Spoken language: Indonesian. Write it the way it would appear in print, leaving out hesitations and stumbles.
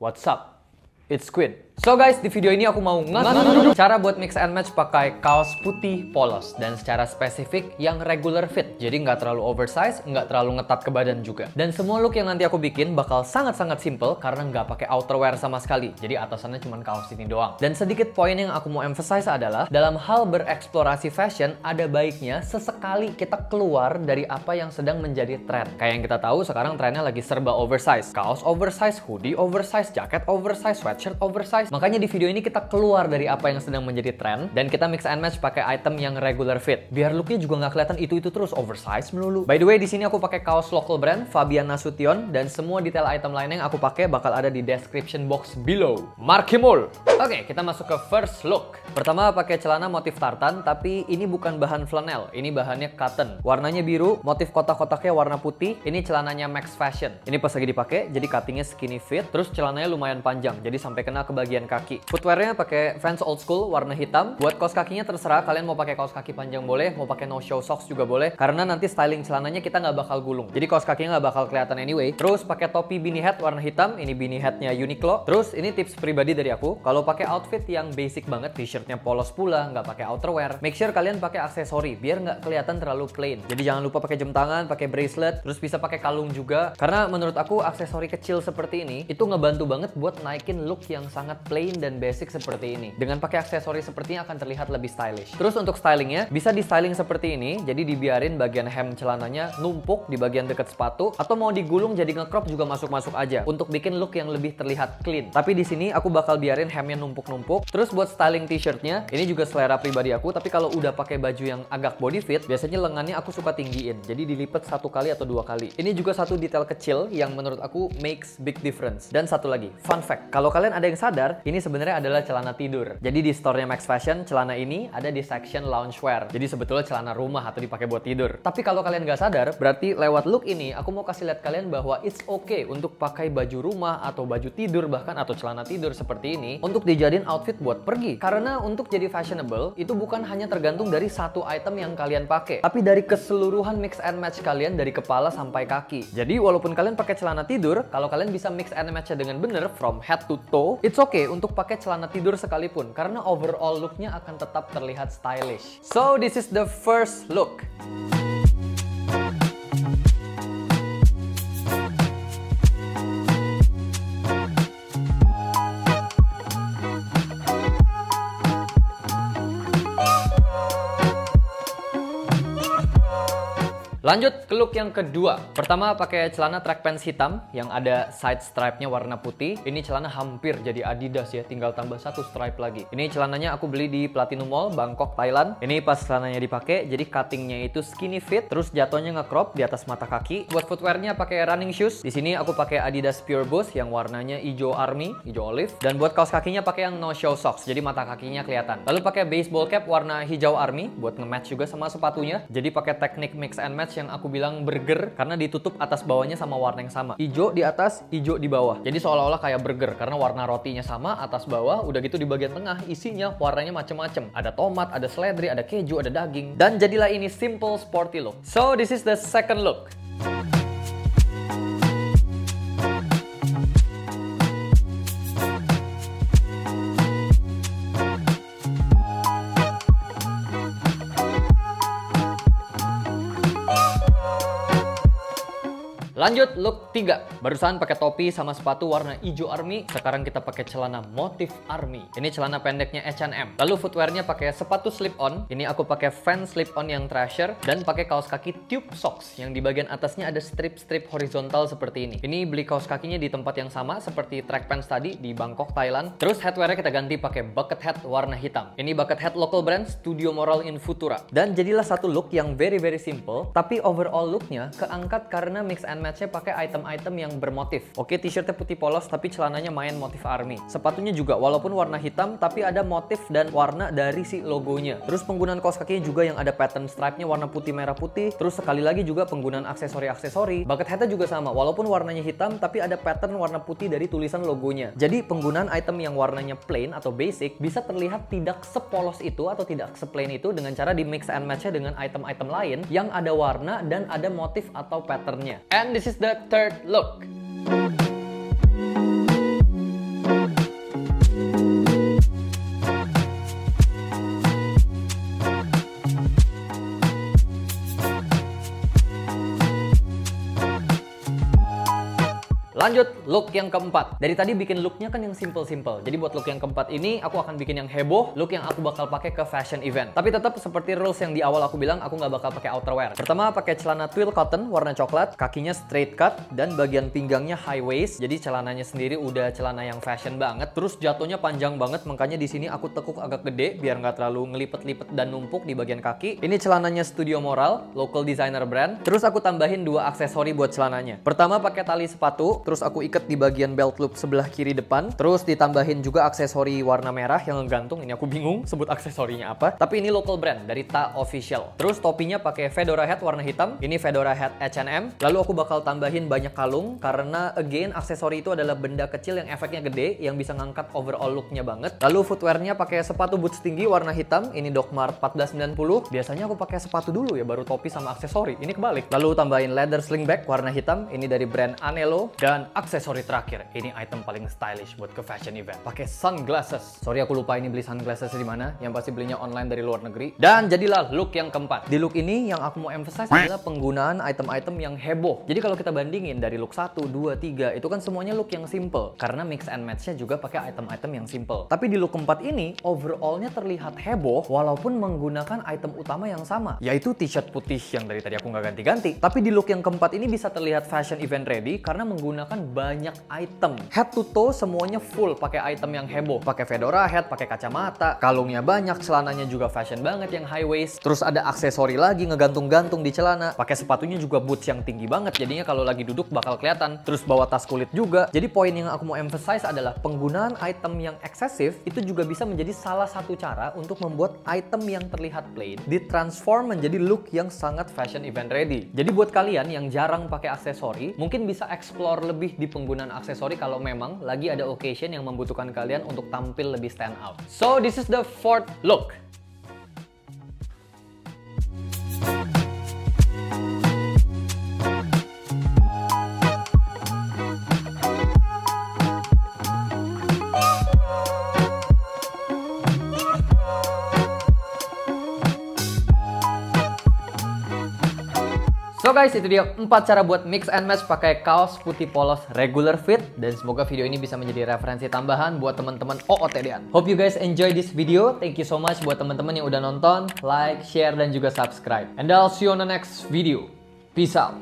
What's up? It's Squid. So guys, di video ini aku mau ngasih cara buat mix and match pakai kaos putih polos dan secara spesifik yang regular fit. Jadi nggak terlalu oversize, nggak terlalu ngetat ke badan juga. Dan semua look yang nanti aku bikin bakal sangat-sangat simple karena nggak pakai outerwear sama sekali. Jadi atasannya cuma kaos ini doang. Dan sedikit poin yang aku mau emphasize adalah dalam hal bereksplorasi fashion ada baiknya sesekali kita keluar dari apa yang sedang menjadi tren. Kayak yang kita tahu sekarang trennya lagi serba oversize. Kaos oversize, hoodie oversize, jaket oversize, sweatshirt oversize. Makanya di video ini kita keluar dari apa yang sedang menjadi tren dan kita mix and match pakai item yang regular fit. Biar looknya juga nggak kelihatan itu terus oversize melulu. By the way, di sini aku pakai kaos local brand Fabian Nasution dan semua detail item lainnya yang aku pakai bakal ada di description box below. Markimul. Oke, kita masuk ke first look. Pertama pakai celana motif tartan, tapi ini bukan bahan flanel, ini bahannya cotton. Warnanya biru, motif kotak-kotaknya warna putih. Ini celananya MAXFASHION. Ini pas lagi dipakai, jadi cuttingnya skinny fit, terus celananya lumayan panjang, jadi sampai kena ke bagian kaki. Footwearnya pakai Vans old school warna hitam. Buat kaos kakinya terserah, kalian mau pakai kaos kaki panjang boleh, mau pakai no show socks juga boleh, karena nanti styling celananya kita nggak bakal gulung. Jadi kaos kakinya nggak bakal kelihatan anyway. Terus pakai topi beanie hat warna hitam, ini beanie hatnya Uniqlo. Terus ini tips pribadi dari aku, kalau pakai outfit yang basic banget, t-shirtnya polos pula, nggak pakai outerwear, make sure kalian pakai aksesori biar nggak kelihatan terlalu plain. Jadi jangan lupa pakai jam tangan, pakai bracelet, terus bisa pakai kalung juga. Karena menurut aku aksesori kecil seperti ini itu ngebantu banget buat naikin look yang sangat plain dan basic seperti ini. Dengan pakai aksesori sepertinya akan terlihat lebih stylish. Terus untuk stylingnya bisa di styling seperti ini, jadi dibiarin bagian hem celananya numpuk di bagian dekat sepatu, atau mau digulung jadi nge-crop juga masuk-masuk aja untuk bikin look yang lebih terlihat clean. Tapi di sini aku bakal biarin hemnya numpuk-numpuk. Terus buat styling t-shirtnya, ini juga selera pribadi aku, tapi kalau udah pakai baju yang agak body fit, biasanya lengannya aku suka tinggiin, jadi dilipat 1 kali atau 2 kali. Ini juga satu detail kecil yang menurut aku makes big difference. Dan satu lagi, fun fact, kalau kalian ada yang sadar, ini sebenarnya adalah celana tidur. Jadi di store-nya MAXFASHION, celana ini ada di section loungewear. Jadi sebetulnya celana rumah atau dipakai buat tidur. Tapi kalau kalian nggak sadar, berarti lewat look ini aku mau kasih lihat kalian bahwa it's okay untuk pakai baju rumah atau baju tidur bahkan atau celana tidur seperti ini untuk dijadiin outfit buat pergi. Karena untuk jadi fashionable itu bukan hanya tergantung dari satu item yang kalian pakai, tapi dari keseluruhan mix and match kalian dari kepala sampai kaki. Jadi walaupun kalian pakai celana tidur, kalau kalian bisa mix and match dengan bener from head to toe, it's okay untuk pakai celana tidur sekalipun karena overall looknya akan tetap terlihat stylish. So this is the first look. Lanjut ke look yang kedua. Pertama pakai celana track pants hitam yang ada side stripe-nya warna putih. Ini celana hampir jadi Adidas ya, tinggal tambah 1 stripe lagi. Ini celananya aku beli di Platinum Mall, Bangkok, Thailand. Ini pas celananya dipakai, jadi cuttingnya itu skinny fit, terus jatuhnya nge-crop di atas mata kaki. Buat footwearnya pakai running shoes. Di sini aku pakai Adidas Pure Boost yang warnanya hijau army, hijau olive. Dan buat kaos kakinya pakai yang no show socks, jadi mata kakinya kelihatan. Lalu pakai baseball cap warna hijau army buat nge-match juga sama sepatunya. Jadi pakai teknik mix and match yang aku bilang burger karena ditutup atas bawahnya sama warna yang sama. Hijau di atas, hijau di bawah. Jadi seolah-olah kayak burger karena warna rotinya sama atas bawah, udah gitu di bagian tengah isinya warnanya macem-macem. Ada tomat, ada seledri, ada keju, ada daging. Dan jadilah ini simple sporty look. So this is the second look. Lanjut look 3. Barusan pakai topi sama sepatu warna hijau army, sekarang kita pakai celana motif army. Ini celana pendeknya H&M. Lalu footwearnya pakai sepatu slip on. Ini aku pakai Vans slip on yang Thrasher dan pakai kaos kaki tube socks yang di bagian atasnya ada strip-strip horizontal seperti ini. Ini beli kaos kakinya di tempat yang sama seperti track pants tadi di Bangkok, Thailand. Terus headwearnya kita ganti pakai bucket hat warna hitam. Ini bucket hat local brand Studio Moral in Futura. Dan jadilah satu look yang very simple, tapi overall looknya keangkat karena mix and match pakai item-item yang bermotif. Oke, t-shirtnya putih polos tapi celananya main motif army. Sepatunya juga walaupun warna hitam tapi ada motif dan warna dari si logonya. Terus penggunaan kaos kakinya juga yang ada pattern stripe-nya warna putih merah putih. Terus sekali lagi juga penggunaan aksesori-aksesori. Bucket hat-nya juga sama walaupun warnanya hitam tapi ada pattern warna putih dari tulisan logonya. Jadi penggunaan item yang warnanya plain atau basic bisa terlihat tidak sepolos itu atau tidak seplain itu dengan cara di mix and match-nya dengan item-item lain yang ada warna dan ada motif atau patternnya. And this is the third look. Lanjut, look yang keempat. Dari tadi bikin looknya kan yang simple-simple. Jadi buat look yang keempat ini, aku akan bikin yang heboh, look yang aku bakal pakai ke fashion event. Tapi tetap seperti rules yang di awal aku bilang, aku nggak bakal pakai outerwear. Pertama, pakai celana twill cotton warna coklat, kakinya straight cut, dan bagian pinggangnya high waist. Jadi celananya sendiri udah celana yang fashion banget. Terus jatuhnya panjang banget, makanya di sini aku tekuk agak gede biar nggak terlalu ngelipet-lipet dan numpuk di bagian kaki. Ini celananya Studio Moral, local designer brand. Terus aku tambahin 2 aksesori buat celananya. Pertama, pakai tali sepatu, terus aku ikat di bagian belt loop sebelah kiri depan. Terus ditambahin juga aksesori warna merah yang ngegantung. Ini aku bingung sebut aksesorinya apa. Tapi ini local brand dari Ta Official. Terus topinya pakai fedora hat warna hitam. Ini fedora hat H&M. Lalu aku bakal tambahin banyak kalung karena again aksesori itu adalah benda kecil yang efeknya gede yang bisa ngangkat overall looknya banget. Lalu footwearnya pakai sepatu boots tinggi warna hitam. Ini DR.MARTENS 1490. Biasanya aku pakai sepatu dulu ya baru topi sama aksesori. Ini kebalik. Lalu tambahin leather sling bag warna hitam. Ini dari brand Anello. Dan aksesori terakhir, ini item paling stylish buat ke fashion event. Pakai sunglasses. Sorry aku lupa ini beli sunglasses di mana. Yang pasti belinya online dari luar negeri. Dan jadilah look yang keempat. Di look ini yang aku mau emphasize adalah penggunaan item-item yang heboh. Jadi kalau kita bandingin dari look 1, 2, 3 itu kan semuanya look yang simple. Karena mix and match-nya juga pakai item-item yang simple. Tapi di look keempat ini overall-nya terlihat heboh walaupun menggunakan item utama yang sama. Yaitu t-shirt putih yang dari tadi aku nggak ganti-ganti. Tapi di look yang keempat ini bisa terlihat fashion event ready karena menggunakan banyak item. Head to toe semuanya full pakai item yang heboh. Pakai fedora hat, pakai kacamata, kalungnya banyak, celananya juga fashion banget yang high waist. Terus ada aksesori lagi ngegantung-gantung di celana. Pakai sepatunya juga boots yang tinggi banget. Jadinya kalau lagi duduk bakal kelihatan. Terus bawa tas kulit juga. Jadi poin yang aku mau emphasize adalah penggunaan item yang eksesif itu juga bisa menjadi salah satu cara untuk membuat item yang terlihat plain ditransform menjadi look yang sangat fashion event ready. Jadi buat kalian yang jarang pakai aksesori, mungkin bisa explore lebih di penggunaan aksesori kalau memang lagi ada occasion yang membutuhkan kalian untuk tampil lebih stand out. So this is the fourth look. So guys, itu dia 4 cara buat mix and match pakai kaos putih polos regular fit. Dan semoga video ini bisa menjadi referensi tambahan buat teman-teman Ootd-an. Hope you guys enjoy this video. Thank you so much buat teman-teman yang udah nonton, like, share, dan juga subscribe. And I'll see you on the next video. Peace out.